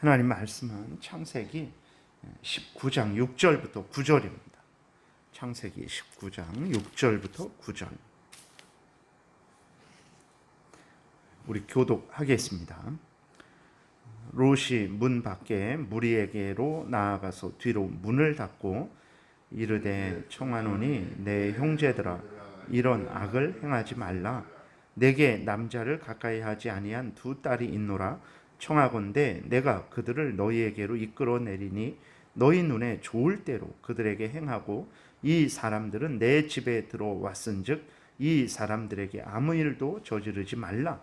하나님 말씀은 창세기 19장 6절부터 9절입니다. 창세기 19장 6절부터 9절. 우리 교독하겠습니다. 롯이 문 밖에 무리에게로 나아가서 뒤로 문을 닫고 이르되 청하노니 내 형제들아 이런 악을 행하지 말라. 내게 남자를 가까이 하지 아니한 두 딸이 있노라. 청하건대 내가 그들을 너희에게로 이끌어 내리니 너희 눈에 좋을 대로 그들에게 행하고 이 사람들은 내 집에 들어왔은즉 이 사람들에게 아무 일도 저지르지 말라.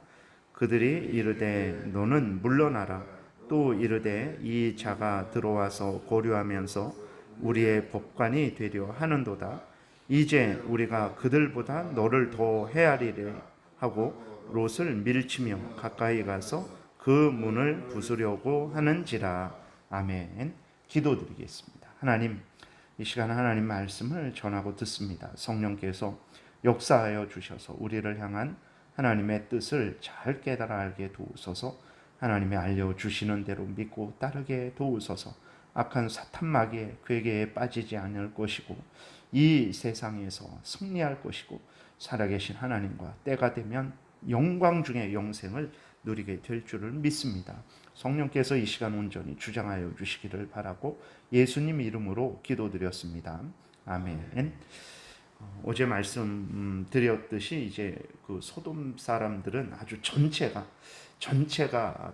그들이 이르되 너는 물러나라. 또 이르되 이 자가 들어와서 고려하면서 우리의 법관이 되려 하는도다. 이제 우리가 그들보다 너를 더 헤아리려 하고 롯을 밀치며 가까이 가서 그 문을 부수려고 하는지라. 아멘. 기도드리겠습니다. 하나님, 이 시간 하나님 말씀을 전하고 듣습니다. 성령께서 역사하여 주셔서 우리를 향한 하나님의 뜻을 잘 깨달아 알게 도우소서. 하나님이 알려주시는 대로 믿고 따르게 도우소서. 악한 사탄 마귀의 괴계에 빠지지 않을 것이고 이 세상에서 승리할 것이고 살아계신 하나님과 때가 되면 영광 중의 영생을 누리게 될 줄을 믿습니다. 성령께서 이 시간 온전히 주장하여 주시기를 바라고 예수님 이름으로 기도드렸습니다. 아멘. 어제 말씀드렸듯이 이제 그 소돔 사람들은 아주 전체가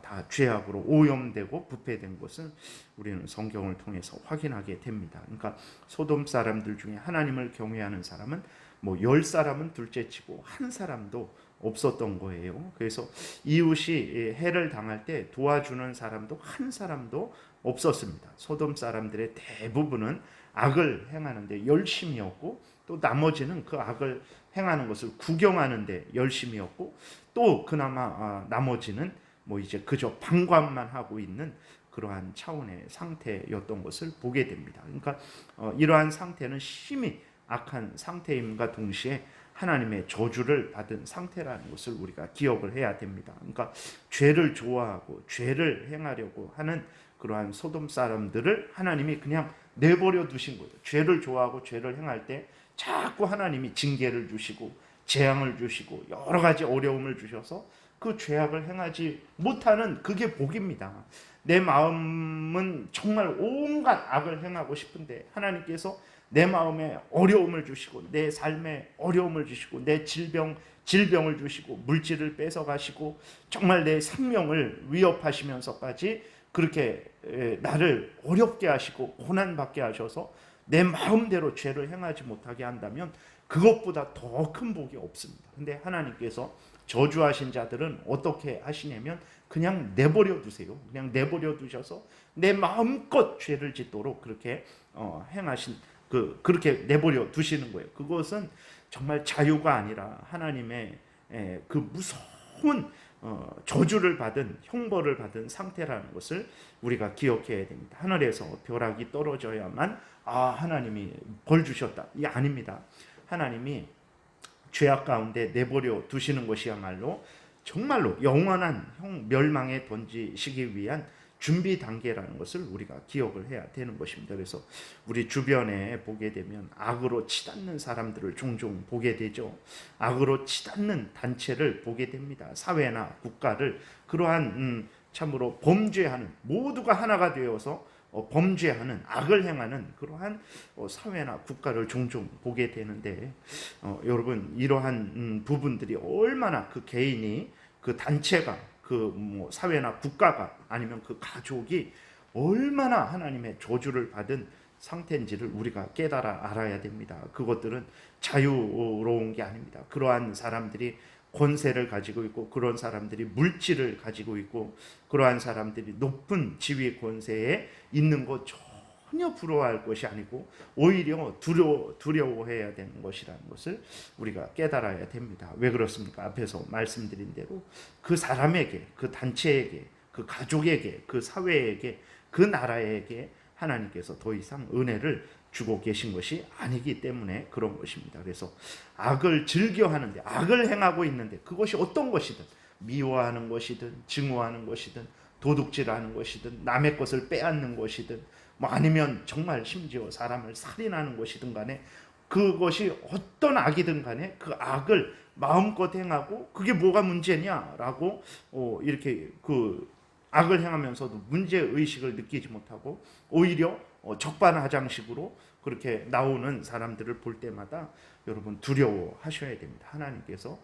다 죄악으로 오염되고 부패된 것은 우리는 성경을 통해서 확인하게 됩니다. 그러니까 소돔 사람들 중에 하나님을 경외하는 사람은 뭐 10사람은 둘째치고 한 사람도 없었던 거예요. 그래서 이웃이 해를 당할 때 도와주는 사람도 한 사람도 없었습니다. 소돔 사람들의 대부분은 악을 행하는데 열심이었고 또 나머지는 그 악을 행하는 것을 구경하는데 열심이었고 또 그나마 나머지는 뭐 이제 그저 방관만 하고 있는 그러한 차원의 상태였던 것을 보게 됩니다. 그러니까 이러한 상태는 심히 악한 상태임과 동시에 하나님의 저주를 받은 상태라는 것을 우리가 기억을 해야 됩니다. 그러니까 죄를 좋아하고 죄를 행하려고 하는 그러한 소돔 사람들을 하나님이 그냥 내버려 두신 거예요. 죄를 좋아하고 죄를 행할 때 자꾸 하나님이 징계를 주시고 재앙을 주시고 여러 가지 어려움을 주셔서 그 죄악을 행하지 못하는 그게 복입니다. 내 마음은 정말 온갖 악을 행하고 싶은데 하나님께서 내 마음에 어려움을 주시고 내 삶에 어려움을 주시고 내 질병을 주시고 물질을 뺏어가시고 정말 내 생명을 위협하시면서까지 그렇게 나를 어렵게 하시고 고난받게 하셔서 내 마음대로 죄를 행하지 못하게 한다면 그것보다 더 큰 복이 없습니다. 근데 하나님께서 저주하신 자들은 어떻게 하시냐면 그냥 내버려 두세요. 그냥 내버려 두셔서 내 마음껏 죄를 짓도록 그렇게 행하신 그렇게 내버려 두시는 거예요. 그것은 정말 자유가 아니라 하나님의 그 무서운 저주를 받은 형벌을 받은 상태라는 것을 우리가 기억해야 됩니다. 하늘에서 벼락이 떨어져야만 하나님이 벌 주셨다. 이게 아닙니다. 하나님이 죄악 가운데 내버려 두시는 것이야말로 정말로 영원한 멸망에 던지시기 위한 준비 단계라는 것을 우리가 기억을 해야 되는 것입니다. 그래서 우리 주변에 보게 되면 악으로 치닫는 사람들을 종종 보게 되죠. 악으로 치닫는 단체를 보게 됩니다. 사회나 국가를 그러한 참으로 범죄하는 모두가 하나가 되어서 범죄하는 악을 행하는 그러한 사회나 국가를 종종 보게 되는데 여러분 이러한 부분들이 얼마나 그 개인이 그 단체가 그 사회나 국가가 아니면 그 가족이 얼마나 하나님의 저주를 받은 상태인지를 우리가 깨달아 알아야 됩니다. 그것들은 자유로운 게 아닙니다. 그러한 사람들이 권세를 가지고 있고 그런 사람들이 물질을 가지고 있고 그러한 사람들이 높은 지위 권세에 있는 것 전혀 부러워할 것이 아니고 오히려 두려워해야 되는 것이라는 것을 우리가 깨달아야 됩니다. 왜 그렇습니까? 앞에서 말씀드린 대로 그 사람에게, 그 단체에게, 그 가족에게, 그 사회에게, 그 나라에게 하나님께서 더 이상 은혜를 주고 계신 것이 아니기 때문에 그런 것입니다. 그래서 악을 즐겨하는데 악을 행하고 있는데 그것이 어떤 것이든 미워하는 것이든 증오하는 것이든 도둑질하는 것이든 남의 것을 빼앗는 것이든 뭐 아니면 정말 심지어 사람을 살인하는 것이든 간에 그것이 어떤 악이든 간에 그 악을 마음껏 행하고 그게 뭐가 문제냐라고 이렇게 그 악을 행하면서도 문제의식을 느끼지 못하고 오히려 적반하장식으로 그렇게 나오는 사람들을 볼 때마다 여러분 두려워하셔야 됩니다. 하나님께서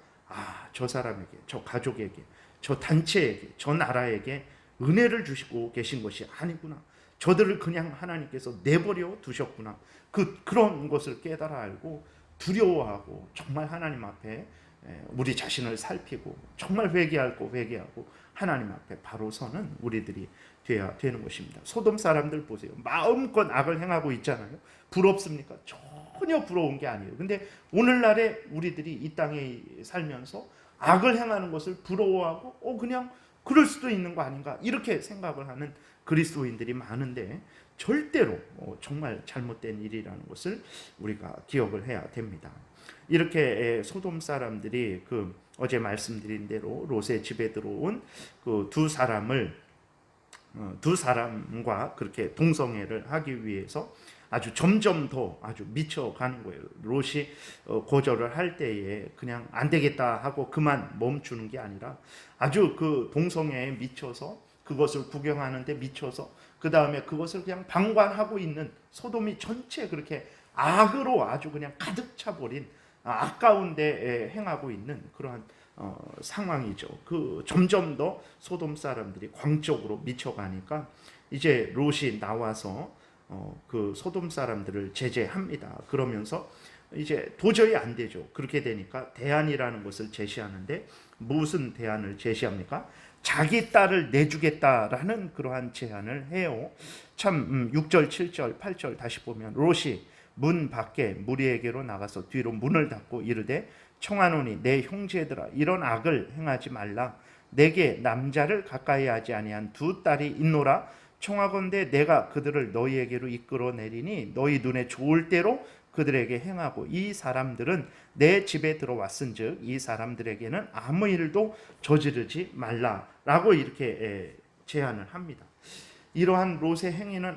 저 사람에게, 저 가족에게, 저 단체에게, 저 나라에게 은혜를 주시고 계신 것이 아니구나. 저들을 그냥 하나님께서 내버려 두셨구나. 그런 것을 깨달아 알고 두려워하고 정말 하나님 앞에 우리 자신을 살피고 정말 회개하고 하나님 앞에 바로 서는 우리들이 돼야 되는 것입니다. 소돔 사람들 보세요. 마음껏 악을 행하고 있잖아요. 부럽습니까? 전혀 부러운 게 아니에요. 근데 오늘날에 우리들이 이 땅에 살면서 악을 행하는 것을 부러워하고 그냥 그럴 수도 있는 거 아닌가 이렇게 생각을 하는 그리스도인들이 많은데 절대로 정말 잘못된 일이라는 것을 우리가 기억을 해야 됩니다. 이렇게 소돔 사람들이 어제 말씀드린 대로 롯의 집에 들어온 그 두 사람과 그렇게 동성애를 하기 위해서 아주 점점 더 아주 미쳐가는 거예요. 롯이 거절을 할 때에 그냥 안 되겠다 하고 그만 멈추는 게 아니라 아주 그 동성애에 미쳐서 그것을 구경하는데 미쳐서 그 다음에 그것을 그냥 방관하고 있는 소돔이 전체 그렇게 악으로 아주 그냥 가득 차버린 아까운데 행하고 있는 그러한 상황이죠. 점점 더 소돔 사람들이 광적으로 미쳐가니까 이제 롯이 나와서 그 소돔 사람들을 제재합니다. 그러면서 이제 도저히 안 되죠. 그렇게 되니까 대안이라는 것을 제시하는데 무슨 대안을 제시합니까? 자기 딸을 내주겠다라는 그러한 제안을 해요. 참 6절, 7절, 8절 다시 보면 롯이 문 밖에 무리에게로 나가서 뒤로 문을 닫고 이르되 청하노니 내 형제들아 이런 악을 행하지 말라. 내게 남자를 가까이 하지 아니한 두 딸이 있노라. 청하건대 내가 그들을 너희에게로 이끌어내리니 너희 눈에 좋을 대로 그들에게 행하고 이 사람들은 내 집에 들어왔은즉 이 사람들에게는 아무 일도 저지르지 말라라고 이렇게 제안을 합니다. 이러한 롯의 행위는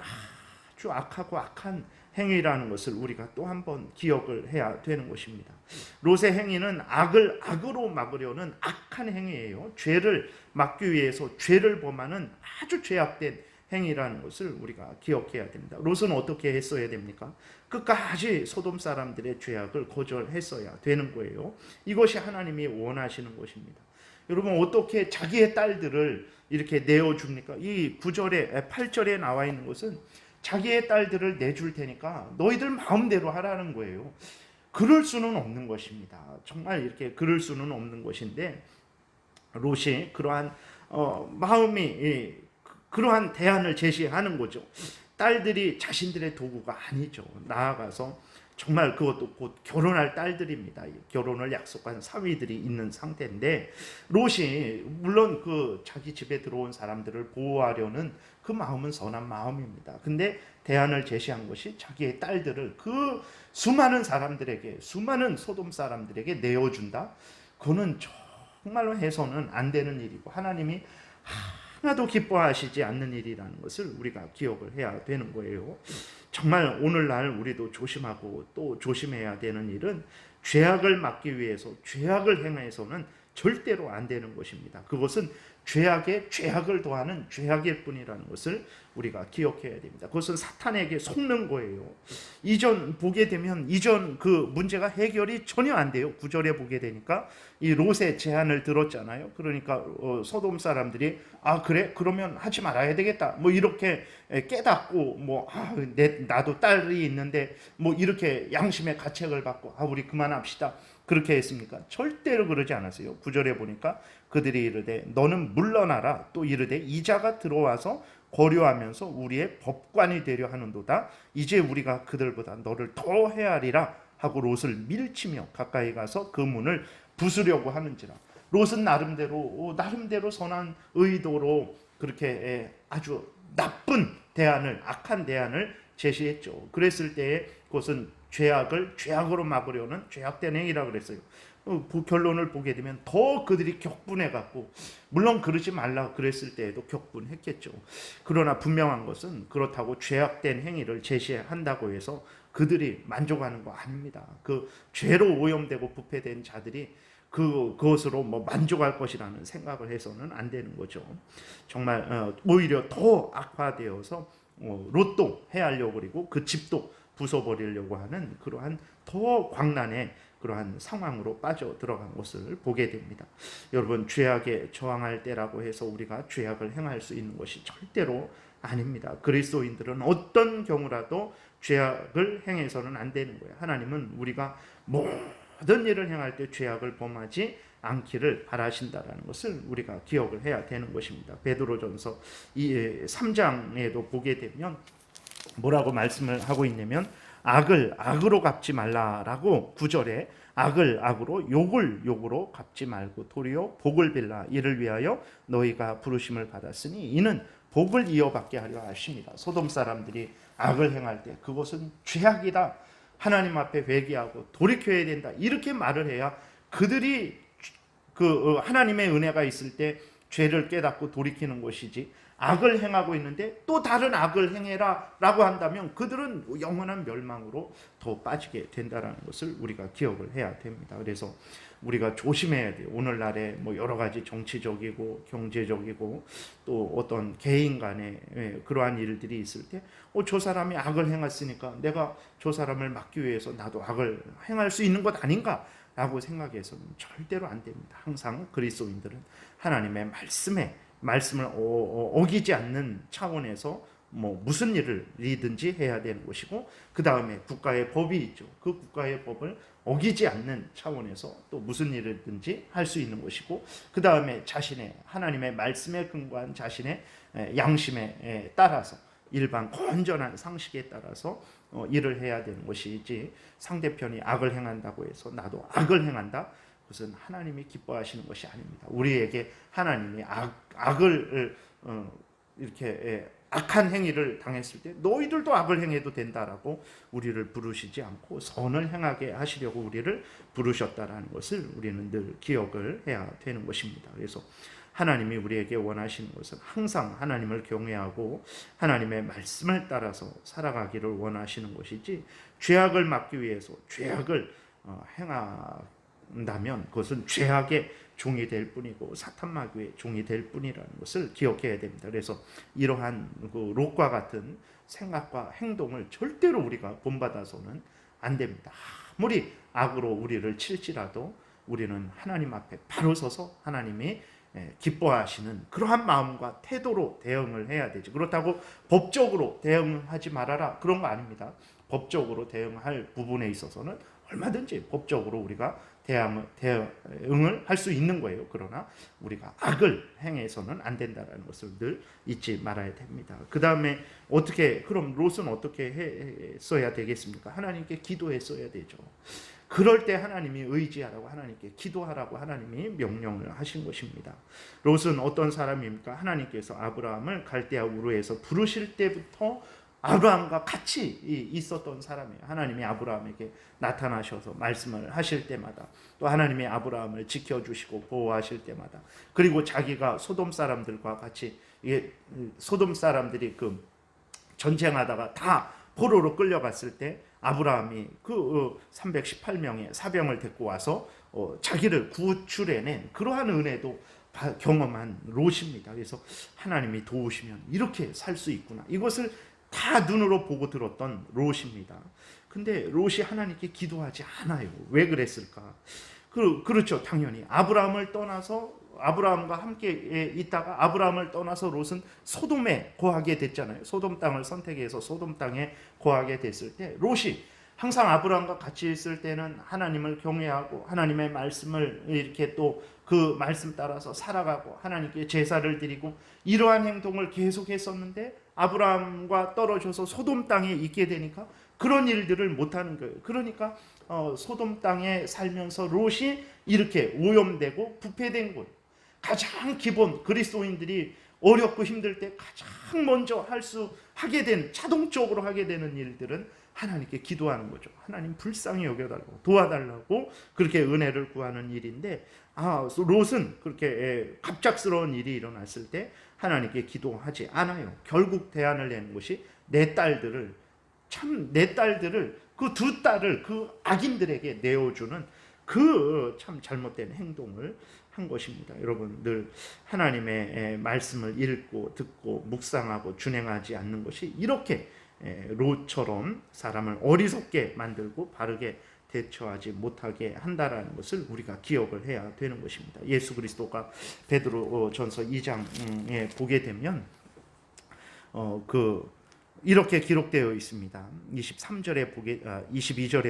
아주 악하고 악한 행위라는 것을 우리가 또 한 번 기억을 해야 되는 것입니다. 롯의 행위는 악을 악으로 막으려는 악한 행위예요. 죄를 막기 위해서 죄를 범하는 아주 죄악된 행위라는 것을 우리가 기억해야 됩니다. 롯은 어떻게 했어야 됩니까? 끝까지 소돔 사람들의 죄악을 거절했어야 되는 거예요. 이것이 하나님이 원하시는 것입니다. 여러분 어떻게 자기의 딸들을 이렇게 내어줍니까? 이 9절에 8절에 나와 있는 것은 자기의 딸들을 내줄 테니까 너희들 마음대로 하라는 거예요. 그럴 수는 없는 것입니다. 정말 이렇게 그럴 수는 없는 것인데 롯이 그러한 마음이 그러한 대안을 제시하는 거죠. 딸들이 자신들의 도구가 아니죠. 나아가서 정말 그것도 곧 결혼할 딸들입니다. 결혼을 약속한 사위들이 있는 상태인데 롯이 물론 자기 집에 들어온 사람들을 보호하려는 그 마음은 선한 마음입니다. 근데 대안을 제시한 것이 자기의 딸들을 그 수많은 사람들에게 수많은 소돔 사람들에게 내어준다. 그거는 정말로 해서는 안 되는 일이고 하나님이 하나도 기뻐하시지 않는 일이라는 것을 우리가 기억을 해야 되는 거예요. 정말 오늘날 우리도 조심하고 또 조심해야 되는 일은 죄악을 막기 위해서 죄악을 행해서는 절대로 안 되는 것입니다. 그것은 죄악에 죄악을 더하는 죄악일 뿐이라는 것을 우리가 기억해야 됩니다. 그것은 사탄에게 속는 거예요. 이전 보게 되면 이전 그 문제가 해결이 전혀 안 돼요. 9절에 보게 되니까 이 롯의 제안을 들었잖아요. 그러니까 소돔 사람들이 그래? 그러면 하지 말아야 되겠다. 뭐 이렇게 깨닫고 나도 딸이 있는데 뭐 이렇게 양심의 가책을 받고 우리 그만합시다. 그렇게 했습니까? 절대로 그러지 않았어요. 9절에 보니까 그들이 이르되 너는 물러나라. 또 이르되 이자가 들어와서 거류하면서 우리의 법관이 되려 하는도다. 이제 우리가 그들보다 너를 더 헤아리라 하고 롯을 밀치며 가까이 가서 그 문을 부수려고 하는지라. 롯은 나름대로 선한 의도로 그렇게 아주 나쁜 대안을 악한 대안을 제시했죠. 그랬을 때에 그것은 죄악을 죄악으로 막으려는 죄악된 행위라 그랬어요. 그 결론을 보게 되면 더 그들이 격분해 갖고, 물론 그러지 말라 그랬을 때에도 격분했겠죠. 그러나 분명한 것은 그렇다고 죄악된 행위를 제시한다고 해서 그들이 만족하는 거 아닙니다. 그 죄로 오염되고 부패된 자들이 그것으로 뭐 만족할 것이라는 생각을 해서는 안 되는 거죠. 정말 오히려 더 악화되어서 로또 해하려고 그리고 그 집도 부숴버리려고 하는 그러한 더 광란의 그러한 상황으로 빠져 들어간 것을 보게 됩니다. 여러분, 죄악에 저항할 때라고 해서 우리가 죄악을 행할 수 있는 것이 절대로 아닙니다. 그리스도인들은 어떤 경우라도 죄악을 행해서는 안 되는 거예요. 하나님은 우리가 모든 일을 행할 때 죄악을 범하지 않기를 바라신다라는 것을 우리가 기억을 해야 되는 것입니다. 베드로전서 3장에도 보게 되면 뭐라고 말씀을 하고 있냐면, 악을 악으로 갚지 말라라고 9절에 악을 악으로 욕을 욕으로 갚지 말고 도리어 복을 빌라. 이를 위하여 너희가 부르심을 받았으니 이는 복을 이어받게 하려 하십니다. 소돔 사람들이 악을 행할 때 그것은 죄악이다, 하나님 앞에 회개하고 돌이켜야 된다, 이렇게 말을 해야 그들이 하나님의 은혜가 있을 때 죄를 깨닫고 돌이키는 것이지, 악을 행하고 있는데 또 다른 악을 행해라 라고 한다면 그들은 영원한 멸망으로 더 빠지게 된다는 것을 우리가 기억을 해야 됩니다. 그래서 우리가 조심해야 돼요. 오늘날에 뭐 여러 가지 정치적이고 경제적이고 또 어떤 개인 간의 그러한 일들이 있을 때 저 사람이 악을 행했으니까 내가 저 사람을 막기 위해서 나도 악을 행할 수 있는 것 아닌가 라고 생각해서는 절대로 안 됩니다. 항상 그리스도인들은 하나님의 말씀을 어기지 않는 차원에서 뭐 무슨 일이든지 해야 되는 것이고, 그 다음에 국가의 법이 있죠. 그 국가의 법을 어기지 않는 차원에서 또 무슨 일이든지 할 수 있는 것이고, 그 다음에 자신의 하나님의 말씀에 근거한 자신의 양심에 따라서 일반 건전한 상식에 따라서 일을 해야 되는 것이지, 상대편이 악을 행한다고 해서 나도 악을 행한다, 그것은 하나님이 기뻐하시는 것이 아닙니다. 우리에게 하나님이 악을 이렇게 악한 행위를 당했을 때 너희들도 악을 행해도 된다라고 우리를 부르시지 않고 선을 행하게 하시려고 우리를 부르셨다라는 것을 우리는 늘 기억을 해야 되는 것입니다. 그래서 하나님이 우리에게 원하시는 것은 항상 하나님을 경외하고 하나님의 말씀을 따라서 살아가기를 원하시는 것이지, 죄악을 막기 위해서 죄악을 행한다면 그것은 죄악의 종이 될 뿐이고 사탄마귀의 종이 될 뿐이라는 것을 기억해야 됩니다. 그래서 이러한 롯과 같은 생각과 행동을 절대로 우리가 본받아서는 안 됩니다. 아무리 악으로 우리를 칠지라도 우리는 하나님 앞에 바로 서서 하나님이 기뻐하시는 그러한 마음과 태도로 대응을 해야 되죠. 그렇다고 법적으로 대응하지 말아라, 그런 거 아닙니다. 법적으로 대응할 부분에 있어서는 얼마든지 법적으로 우리가 대응을 할 수 있는 거예요. 그러나 우리가 악을 행해서는 안 된다는 것을 늘 잊지 말아야 됩니다. 그 다음에 그럼 롯은 어떻게 했어야 되겠습니까? 하나님께 기도했어야 되죠. 그럴 때 하나님이 의지하라고, 하나님께 기도하라고 하나님이 명령을 하신 것입니다. 롯은 어떤 사람입니까? 하나님께서 아브라함을 갈대아 우르에서 부르실 때부터 아브라함과 같이 있었던 사람이에요. 하나님이 아브라함에게 나타나셔서 말씀을 하실 때마다, 또 하나님이 아브라함을 지켜주시고 보호하실 때마다, 그리고 자기가 소돔 사람들과 같이, 소돔 사람들이 전쟁하다가 다 포로로 끌려갔을 때 아브라함이 318명의 사병을 데리고 와서 자기를 구출해낸 그러한 은혜도 경험한 롯입니다. 그래서 하나님이 도우시면 이렇게 살 수 있구나, 이것을 다 눈으로 보고 들었던 롯입니다. 근데 롯이 하나님께 기도하지 않아요. 왜 그랬을까? 그렇죠. 당연히 아브라함을 떠나서, 아브라함과 함께 있다가 아브라함을 떠나서 롯은 소돔에 거하게 됐잖아요. 소돔 땅을 선택해서 소돔 땅에 거하게 됐을 때 롯이 항상 아브라함과 같이 있을 때는 하나님을 경외하고 하나님의 말씀을 이렇게 또 그 말씀 따라서 살아가고 하나님께 제사를 드리고 이러한 행동을 계속했었는데, 아브라함과 떨어져서 소돔 땅에 있게 되니까 그런 일들을 못하는 거예요. 그러니까 소돔 땅에 살면서 롯이 이렇게 오염되고 부패된 거예요. 가장 기본, 그리스도인들이 어렵고 힘들 때 가장 먼저 자동적으로 하게 되는 일들은 하나님께 기도하는 거죠. 하나님 불쌍히 여겨달라고, 도와달라고 그렇게 은혜를 구하는 일인데, 롯은 그렇게 갑작스러운 일이 일어났을 때 하나님께 기도하지 않아요. 결국 대안을 내는 것이 내 딸들을 그 두 딸을 그 악인들에게 내어주는 그 참 잘못된 행동을 한 것입니다. 여러분, 늘 하나님의 말씀을 읽고 듣고 묵상하고 준행하지 않는 것이 이렇게 롯처럼 사람을 어리석게 만들고 바르게 대처하지 못하게 한다라는 것을 우리가 기억을 해야 되는 것입니다. 예수 그리스도가 베드로 전서 2장에 보게 되면 이렇게 기록되어 있습니다. 22절에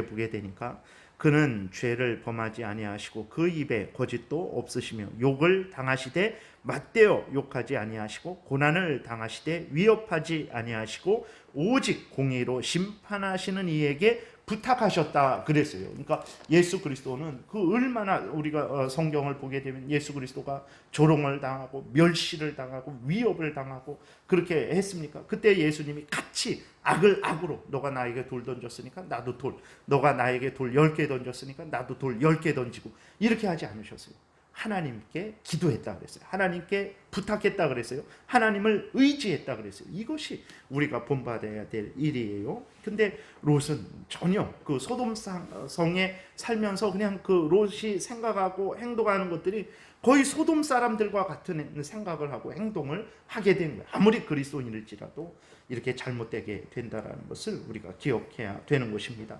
보게 되니까 그는 죄를 범하지 아니하시고 그 입에 거짓도 없으시며 욕을 당하시되 맞대어 욕하지 아니하시고 고난을 당하시되 위협하지 아니하시고 오직 공의로 심판하시는 이에게 부탁하셨다 그랬어요. 그러니까 예수 그리스도는 그 얼마나 우리가 성경을 보게 되면 예수 그리스도가 조롱을 당하고 멸시를 당하고 위협을 당하고 그렇게 했습니까? 그때 예수님이 같이 악을 악으로, 너가 나에게 돌 던졌으니까 나도 돌, 너가 나에게 돌 10개 던졌으니까 나도 돌 10개 던지고, 이렇게 하지 않으셨어요. 하나님께 기도했다 그랬어요. 하나님께 부탁했다 그랬어요. 하나님을 의지했다 그랬어요. 이것이 우리가 본받아야 될 일이에요. 근데 롯은 전혀 그 소돔성에 살면서 그냥 그 롯이 생각하고 행동하는 것들이 거의 소돔 사람들과 같은 생각을 하고 행동을 하게 된 거예요. 아무리 그리스도인일지라도 이렇게 잘못되게 된다는 것을 우리가 기억해야 되는 것입니다.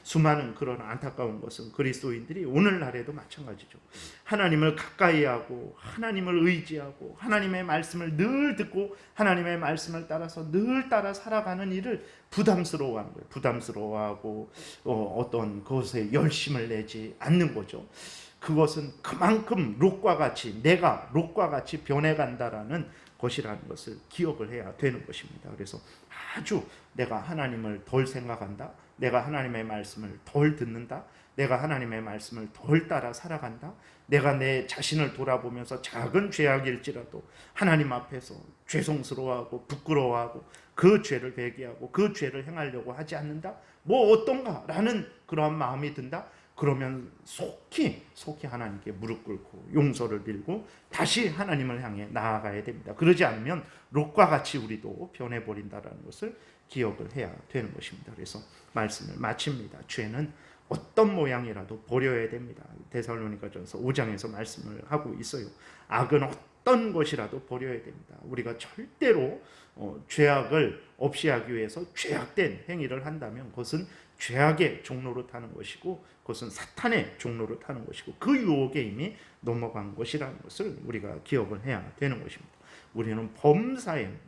수많은 그런 안타까운 것은 그리스도인들이 오늘날에도 마찬가지죠. 하나님을 가까이 하고 하나님을 의지하고 하나님의 말씀을 늘 듣고 하나님의 말씀을 따라서 늘 따라 살아가는 일을 부담스러워하는 거예요. 부담스러워하고 어떤 것에 열심을 내지 않는 거죠. 그것은 그만큼 내가 롯과 같이 변해간다라는 것이라는 것을 기억을 해야 되는 것입니다. 그래서 아주 내가 하나님을 덜 생각한다, 내가 하나님의 말씀을 덜 듣는다, 내가 하나님의 말씀을 덜 따라 살아간다, 내가 내 자신을 돌아보면서 작은 죄악일지라도 하나님 앞에서 죄송스러워하고 부끄러워하고 그 죄를 회개하고 그 죄를 행하려고 하지 않는다, 뭐 어떤가라는 그러한 마음이 든다. 그러면 속히 하나님께 무릎 꿇고 용서를 빌고 다시 하나님을 향해 나아가야 됩니다. 그러지 않으면 롯과 같이 우리도 변해버린다는 것을 기억을 해야 되는 것입니다. 그래서 말씀을 마칩니다. 죄는 어떤 모양이라도 버려야 됩니다. 데살로니가전서 5장에서 말씀을 하고 있어요. 악은 어떤 것이라도 버려야 됩니다. 우리가 절대로 죄악을 없이 하기 위해서 죄악된 행위를 한다면 그것은 죄악의 종로로 타는 것이고 그것은 사탄의 종로로 타는 것이고 그 유혹에 이미 넘어간 것이라는 것을 우리가 기억을 해야 되는 것입니다. 우리는 범사의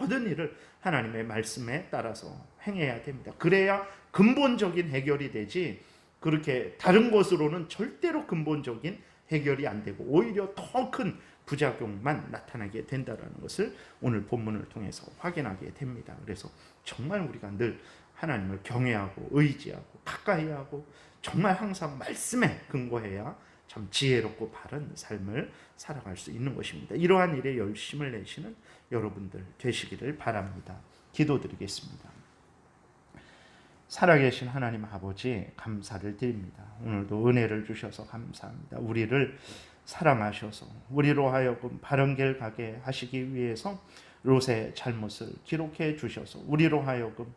모든 일을 하나님의 말씀에 따라서 행해야 됩니다. 그래야 근본적인 해결이 되지, 그렇게 다른 것으로는 절대로 근본적인 해결이 안 되고 오히려 더 큰 부작용만 나타나게 된다는 것을 오늘 본문을 통해서 확인하게 됩니다. 그래서 정말 우리가 늘 하나님을 경외하고 의지하고 가까이 하고 정말 항상 말씀에 근거해야 참 지혜롭고 바른 삶을 살아갈 수 있는 것입니다. 이러한 일에 열심을 내시는 여러분들 되시기를 바랍니다. 기도드리겠습니다. 살아계신 하나님 아버지, 감사를 드립니다. 오늘도 은혜를 주셔서 감사합니다. 우리를 사랑하셔서 우리로 하여금 바른 길 가게 하시기 위해서 롯의 잘못을 기록해 주셔서 우리로 하여금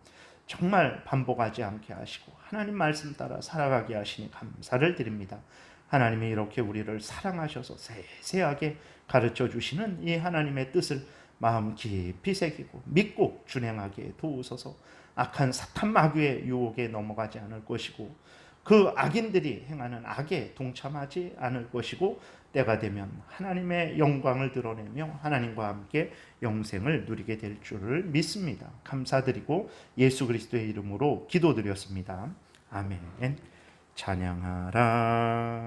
정말 반복하지 않게 하시고 하나님 말씀 따라 살아가게 하시니 감사를 드립니다. 하나님이 이렇게 우리를 사랑하셔서 세세하게 가르쳐 주시는 이 하나님의 뜻을 마음 깊이 새기고 믿고 준행하게 도우소서. 악한 사탄 마귀의 유혹에 넘어가지 않을 것이고 그 악인들이 행하는 악에 동참하지 않을 것이고 때가 되면 하나님의 영광을 드러내며 하나님과 함께 영생을 누리게 될 줄을 믿습니다. 감사드리고 예수 그리스도의 이름으로 기도드렸습니다. 아멘. 찬양하라.